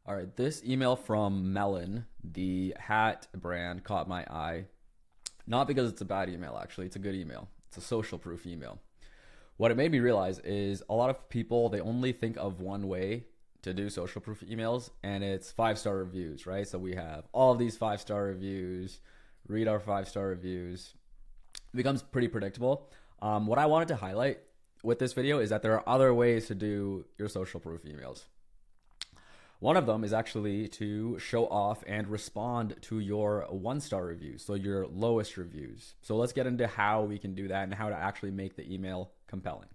All right, this email from Melon, the hat brand, caught my eye. Not because it's a bad email, actually. It's a good email. It's a social proof email. What it made me realize is a lot of people, they only think of one way to do social proof emails, and it's 5-star reviews, right? So we have all of these 5-star reviews, read our 5-star reviews. It becomes pretty predictable. What I wanted to highlight with this video is that there are other ways to do your social proof emails. One of them is actually to show off and respond to your 1-star reviews, so your lowest reviews. So let's get into how we can do that and how to actually make the email compelling.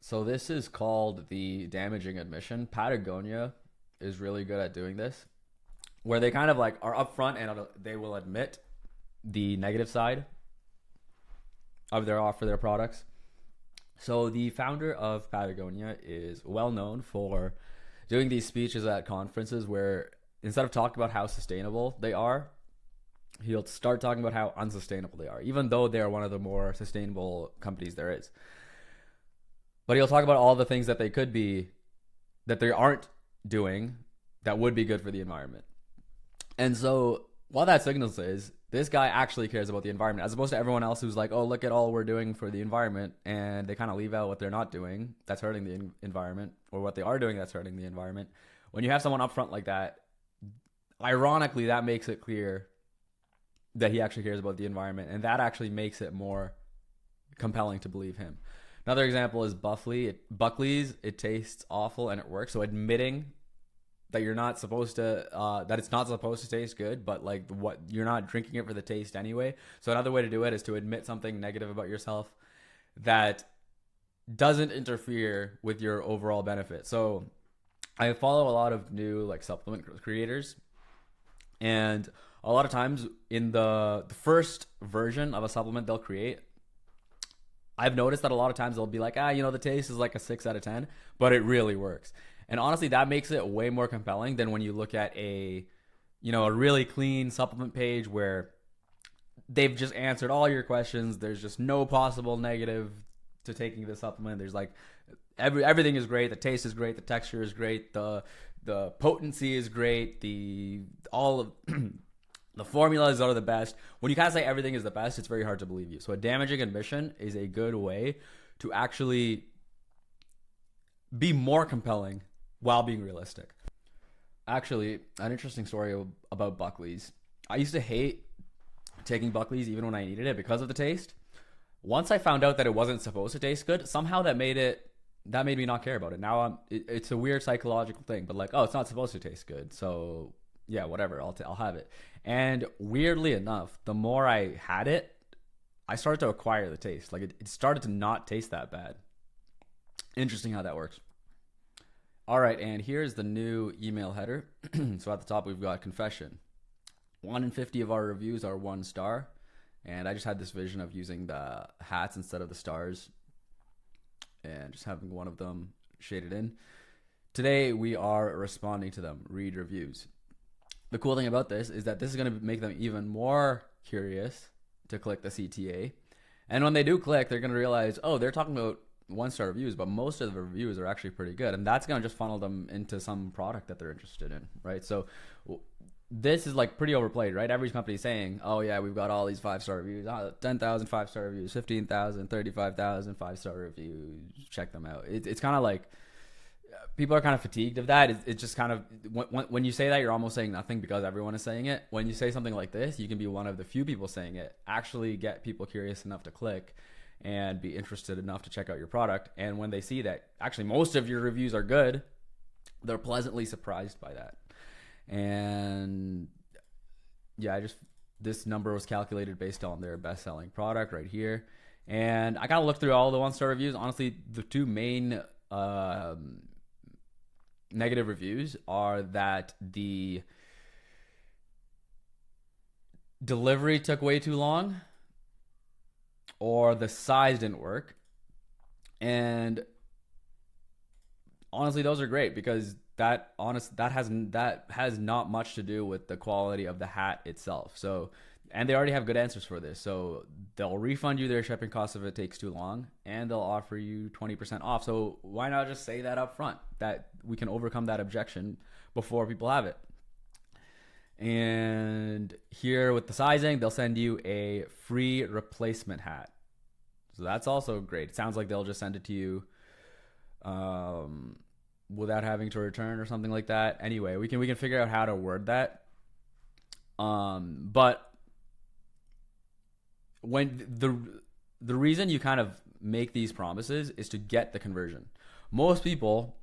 So this is called the damaging admission. Patagonia is really good at doing this, where they kind of like are upfront and they will admit the negative side of their offer, their products. So the founder of Patagonia is well known for doing these speeches at conferences where instead of talking about how sustainable they are, he'll start talking about how unsustainable they are, even though they're one of the more sustainable companies there is. But he'll talk about all the things that they could be, that they aren't doing, that would be good for the environment. And so what that signals is this guy actually cares about the environment, as opposed to everyone else who's like, oh, look at all we're doing for the environment, and they kind of leave out what they're not doing that's hurting the environment, or what they are doing that's hurting the environment. When you have someone up front like that, ironically, that makes it clear that he actually cares about the environment, and that actually makes it more compelling to believe him. Another example is Buckley's. It tastes awful and it works. So admitting that you're not supposed to, that it's not supposed to taste good, but like what you're not drinking it for the taste anyway. So another way to do it is to admit something negative about yourself that doesn't interfere with your overall benefit. So I follow a lot of new like supplement creators, and a lot of times in the first version of a supplement they'll create, I've noticed that a lot of times they'll be like, the taste is like a 6 out of 10, but it really works. And honestly, that makes it way more compelling than when you look at a really clean supplement page where they've just answered all your questions. There's just no possible negative to taking the supplement. There's like everything is great. The taste is great. The texture is great. The potency is great. All of the formulas are the best. When you kind of say everything is the best, it's very hard to believe you. So a damaging admission is a good way to actually be more compelling while being realistic. Actually, an interesting story about Buckley's. I used to hate taking Buckley's even when I needed it because of the taste. Once I found out that it wasn't supposed to taste good, somehow that made me not care about it. Now it's a weird psychological thing, but like, oh, it's not supposed to taste good, so yeah, whatever, I'll have it. And weirdly enough, the more I had it, I started to acquire the taste. Like it started to not taste that bad. Interesting how that works. All right, and here's the new email header. So at the top, we've got confession. 1 in 50 of our reviews are 1 star. And I just had this vision of using the hats instead of the stars and just having one of them shaded in. Today, we are responding to them. Read reviews. The cool thing about this is that this is going to make them even more curious to click the CTA. And when they do click, they're going to realize, oh, they're talking about 1-star reviews, but most of the reviews are actually pretty good. And that's going to just funnel them into some product that they're interested in, right? So this is like pretty overplayed, right? Every company saying, oh yeah, we've got all these 5-star reviews, 10,000 5-star reviews, 15,000, 35,000 5-star reviews. Check them out. It's kind of like, people are kind of fatigued of that. It's just kind of, when you say that, you're almost saying nothing because everyone is saying it. When you say something like this, you can be one of the few people saying it, actually get people curious enough to click and be interested enough to check out your product. And when they see that actually most of your reviews are good, they're pleasantly surprised by that. And yeah, this number was calculated based on their best-selling product right here. And I kind of looked through all the 1-star reviews. Honestly, the two main negative reviews are that the delivery took way too long or the size didn't work. And honestly, those are great because that has not much to do with the quality of the hat itself. So And they already have good answers for this. So they'll refund you their shipping costs if it takes too long, and they'll offer you 20% off. So why not just say that up front, that we can overcome that objection before people have it. And here with the sizing, they'll send you a free replacement hat. So that's also great. It sounds like they'll just send it to you without having to return or something like that. Anyway, we can figure out how to word that. But when the reason you kind of make these promises is to get the conversion. Most people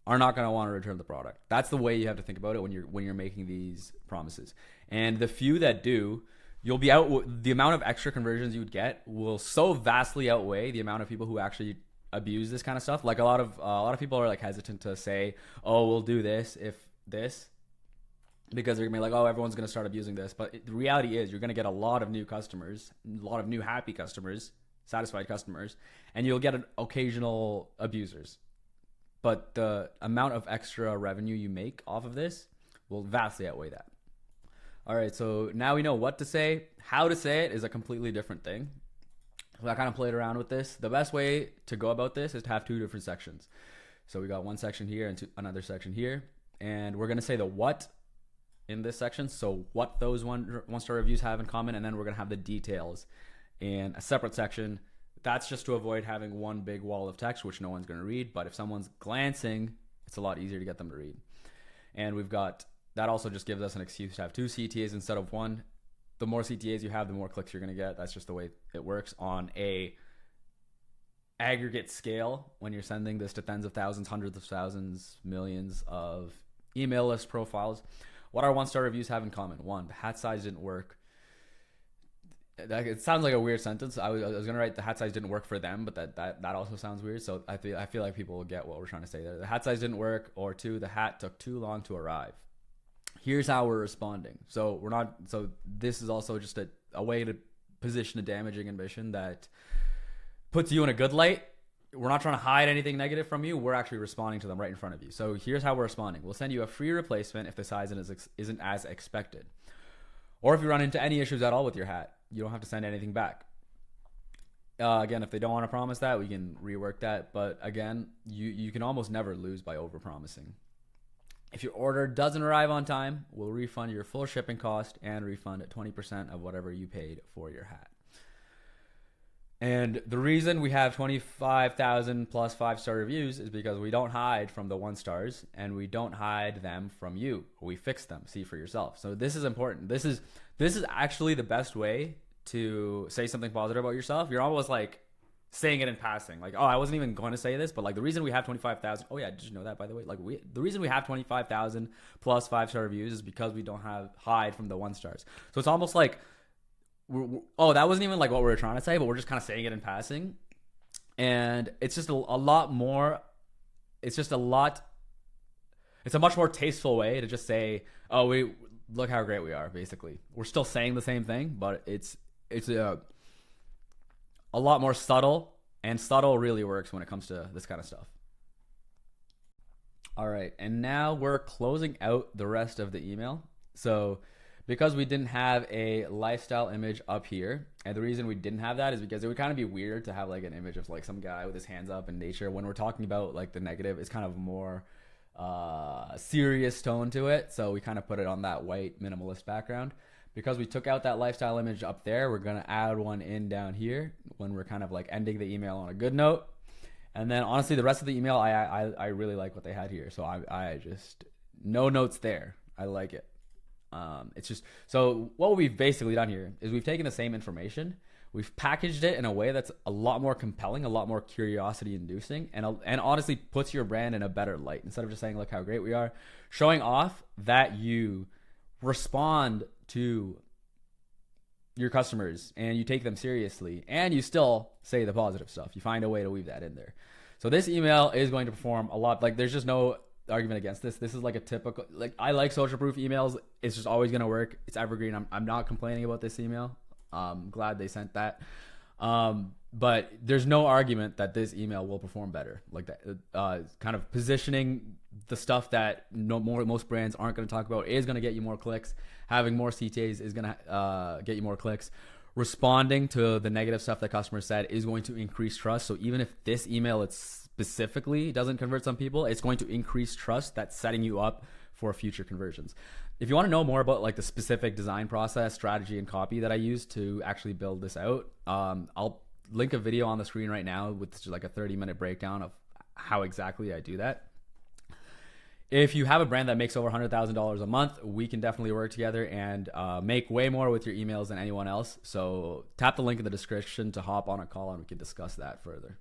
are not going to want to return the product. That's the way you have to think about it when you're making these promises. And the few that do, you'll be out. The amount of extra conversions you would get will so vastly outweigh the amount of people who actually abuse this kind of stuff. Like a lot of people are like hesitant to say, "Oh, we'll do this if this," because they're gonna be like, "Oh, everyone's gonna start abusing this." But the reality is, you're gonna get a lot of new customers, a lot of new happy customers, satisfied customers, and you'll get occasional abusers. But the amount of extra revenue you make off of this will vastly outweigh that. All right, so now we know what to say. How to say it is a completely different thing. So I kind of played around with this. The best way to go about this is to have two different sections. So we got one section here and another section here. And we're going to say the what in this section. So what those one-star reviews have in common. And then we're going to have the details in a separate section. That's just to avoid having one big wall of text, which no one's going to read. But if someone's glancing, it's a lot easier to get them to read. And we've got, that also just gives us an excuse to have two CTAs instead of one. The more CTAs you have, the more clicks you're going to get. That's just the way it works on a aggregate scale when you're sending this to tens of thousands, hundreds of thousands, millions of email list profiles. What our one-star reviews have in common? One, the hat size didn't work. It sounds like a weird sentence. I was going to write the hat size didn't work for them, but that also sounds weird. So I feel like people will get what we're trying to say there. The hat size didn't work, or two, the hat took too long to arrive. Here's how we're responding. So this is also just a way to position a damaging admission that puts you in a good light. We're not trying to hide anything negative from you. We're actually responding to them right in front of you. So here's how we're responding. We'll send you a free replacement if the size isn't as expected. Or if you run into any issues at all with your hat, you don't have to send anything back. Again, if they don't want to promise that, we can rework that. But again, you can almost never lose by overpromising. If your order doesn't arrive on time, we'll refund your full shipping cost and refund 20% of whatever you paid for your hat. And the reason we have 25,000 plus 5-star reviews is because we don't hide from the 1-stars and we don't hide them from you. We fix them. See for yourself. So this is important. This is actually the best way to say something positive about yourself. You're almost like saying it in passing, like, oh, I wasn't even going to say this, but like the reason we have 25,000. Oh yeah, did you know that, by the way? Like the reason we have 25,000 plus 5-star reviews is because we don't hide from the 1-stars. So it's almost like, that wasn't even like what we were trying to say, but we're just kind of saying it in passing. And it's just a lot more. It's a much more tasteful way to just say, oh, we look how great we are. Basically, we're still saying the same thing, but it's a lot more subtle, and subtle really works when it comes to this kind of stuff. All right, and now we're closing out the rest of the email. So because we didn't have a lifestyle image up here, and the reason we didn't have that is because it would kind of be weird to have like an image of like some guy with his hands up in nature. When we're talking about like the negative, it's kind of more serious tone to it. So we kind of put it on that white minimalist background. Because we took out that lifestyle image up there, we're going to add one in down here when we're kind of like ending the email on a good note. And then honestly, the rest of the email, I really like what they had here. So I just, no notes there. I like it. It's just, so what we've basically done here is we've taken the same information, we've packaged it in a way that's a lot more compelling, a lot more curiosity inducing, and honestly puts your brand in a better light. Instead of just saying, look how great we are, showing off that you respond to your customers and you take them seriously and you still say the positive stuff. You find a way to weave that in there. So this email is going to perform a lot. Like there's just no argument against this. This is like a typical, like I like social proof emails. It's just always going to work. It's evergreen. I'm not complaining about this email. Glad they sent that. But there's no argument that this email will perform better. Like that, kind of positioning the stuff that most brands aren't going to talk about is going to get you more clicks. Having more CTAs is going to get you more clicks. Responding to the negative stuff that customers said is going to increase trust. So even if this email specifically doesn't convert some people, it's going to increase trust. That's setting you up for future conversions. If you want to know more about like the specific design process, strategy, and copy that I use to actually build this out, I'll link a video on the screen right now with just like a 30-minute breakdown of how exactly I do that. If you have a brand that makes over $100,000 a month, we can definitely work together and make way more with your emails than anyone else. So tap the link in the description to hop on a call and we can discuss that further.